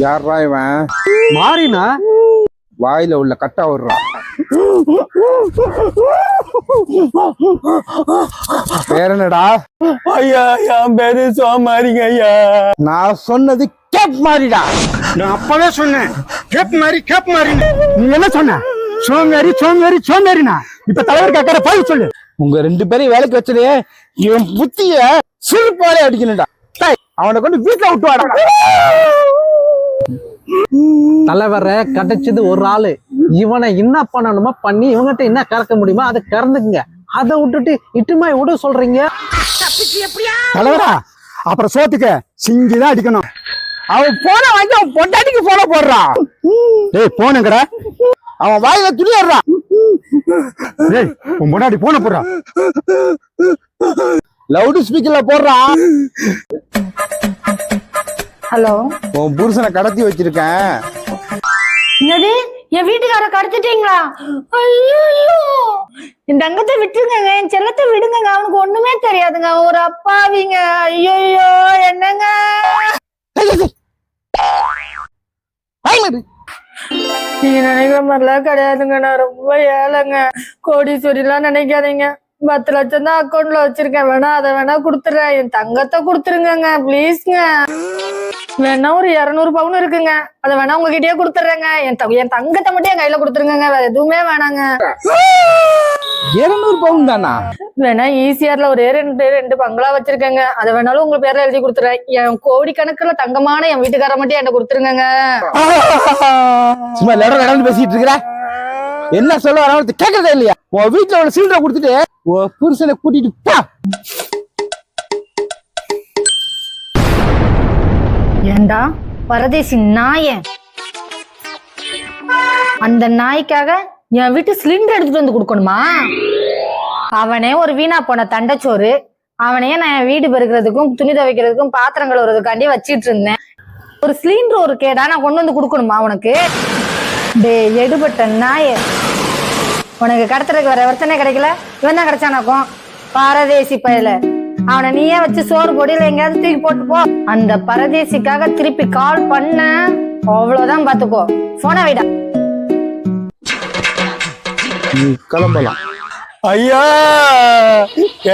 யாரா இவன்? மாறினா வாயில உள்ள கட்டா விடுறா. பேர் என்னடா? ஐயா என் பேரு சோமாரிங்க ஐயா. நான் சொன்னது கேப் மாறிடா. நான் அப்பவே சொன்னேன் கேப் மாறி. நீ என்ன சொன்ன? சோமாரினா இப்ப தலைவர் கேட்கற போய் சொல்லு. உங்க 2 பேரையும் வேலைக்கு வச்சதே இவன் புத்திய சிறுபாலே அடிக்கணும்டா. அவனை கொண்டு வீட்டுல விட்டு வாடா. தலைவரை கிடைச்சது ஒரு ஆளு. இவனை என்ன பண்ணணுமோ பண்ணி இவங்கிட்ட என்ன கறக்க முடியுமோ அதை கறந்துக்குங்க. அதை விட்டுட்டு இட்டுமாய் விட சொல்றீங்க தலைவரா. அப்புறம் சோத்துக்க சிங்கிதான் அடிக்கணும். அவன் போன வாங்கி அவன் பொண்டாட்டிக்கு போன போடுறான். ஏய் போனுங்கடா. அவன் வாயில துணி ஏறான். ஏய் உன் பொண்டாட்டி போன போடுறான். லவுட் ஸ்பீக்கர்ல போடுறான். ஹலோ, உன் புருஷனை கடத்தி வச்சிருக்கேன். என்னது என் வீட்டுக்கார கடத்திட்டீங்களா? ஐயோ, என் தங்கத்தை விட்டுருங்க, என் செல்லத்தை விடுங்க. அவனுக்கு ஒண்ணுமே தெரியாதுங்க, ஒரு அப்பாவிங்க. ஐயோ என்னங்க நீங்க நினைக்கிற மாதிரிலாம் கிடையாதுங்க. நான் ரொம்ப ஏழைங்க. கோடீஸ்வரிலாம் நினைக்காதீங்க. 10 லட்சம் தான் அக்கௌண்ட்ல வச்சிருக்கேன். வேணா அதை வேணா கொடுத்துறேன். என் தங்கத்தை கொடுத்துருங்க ப்ளீஸ்ங்க. வேணா ஒரு 200 பவுன் இருக்குங்க, அதை வேணா உங்ககிட்டயே கொடுத்துறேங்க. என் தங்கத்தை மட்டும் என் கையில கொடுத்துருங்க, வேற எதுவுமே வேணாங்க. 200 பவுன் தானா? வேணா ஈசிஆர்ல ஒரே 2 பங்களா வச்சிருக்கேங்க, அதை வேணாலும் உங்க பேர்ல எழுதி கொடுத்துறேன். என் கோடி கணக்குல தங்கமான என் வீட்டுக்கார மட்டும் என்கிட்ட கொடுத்துருங்க. சும்மா நடந்து பேசிட்டு இருக்கிற. என்ன சொல்ல வர கேட்கறதே இல்லையா? உன் வீட்டுல உள்ள சிலிண்டரை கொடுத்துட்டு உன் புருஷனை கூட்டிட்டு போ. ஏண்டா பரதேசி நாயன், அந்த நாய்க்காக என் வீட்டு சிலிண்டர் எடுத்துட்டு வந்து கொடுக்கணுமா? அவனே ஒரு வீணா போன தண்டச்சோறு. அவனையே நான் என் வீடு பெருக்கிறதுக்கும் துணி துவைக்கிறதுக்கும் பாத்திரம் கழுவுறதுக்காண்டி வச்சிட்டு இருந்தேன். ஒரு சிலிண்டர் ஒரு கேடா நான் கொண்டு வந்து கொடுக்கணுமா உனக்கு? டே எடுபட்ட நாய, உனக்கு கடத்துறதுக்கு வேற வருத்தனே கிடைக்கல. இவன் தான் கிடைச்சானாக்கும் பரதேசி பயல. அவனை நீயே வச்சு சோறு பொடியில எங்கேயாவது தூக்கி போட்டு போ. அந்த பரதேசிக்காக திருப்பி கால் பண்ண அவ்வளவுதான், பாத்துக்கோ. போன வைடா. கிளம்பலாம். ஐயா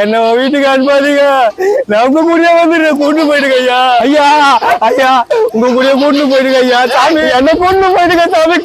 என்ன வீட்டுக்கு அனுப்பாதீங்க. நான் உங்க கூடிய வந்து கூட்டு போயிடுங்க ஐயா. ஐயா உங்க கூடிய கூட்டு போயிடுங்க ஐயா. சாமி என்ன கூட்டு போயிடுங்க சாமி.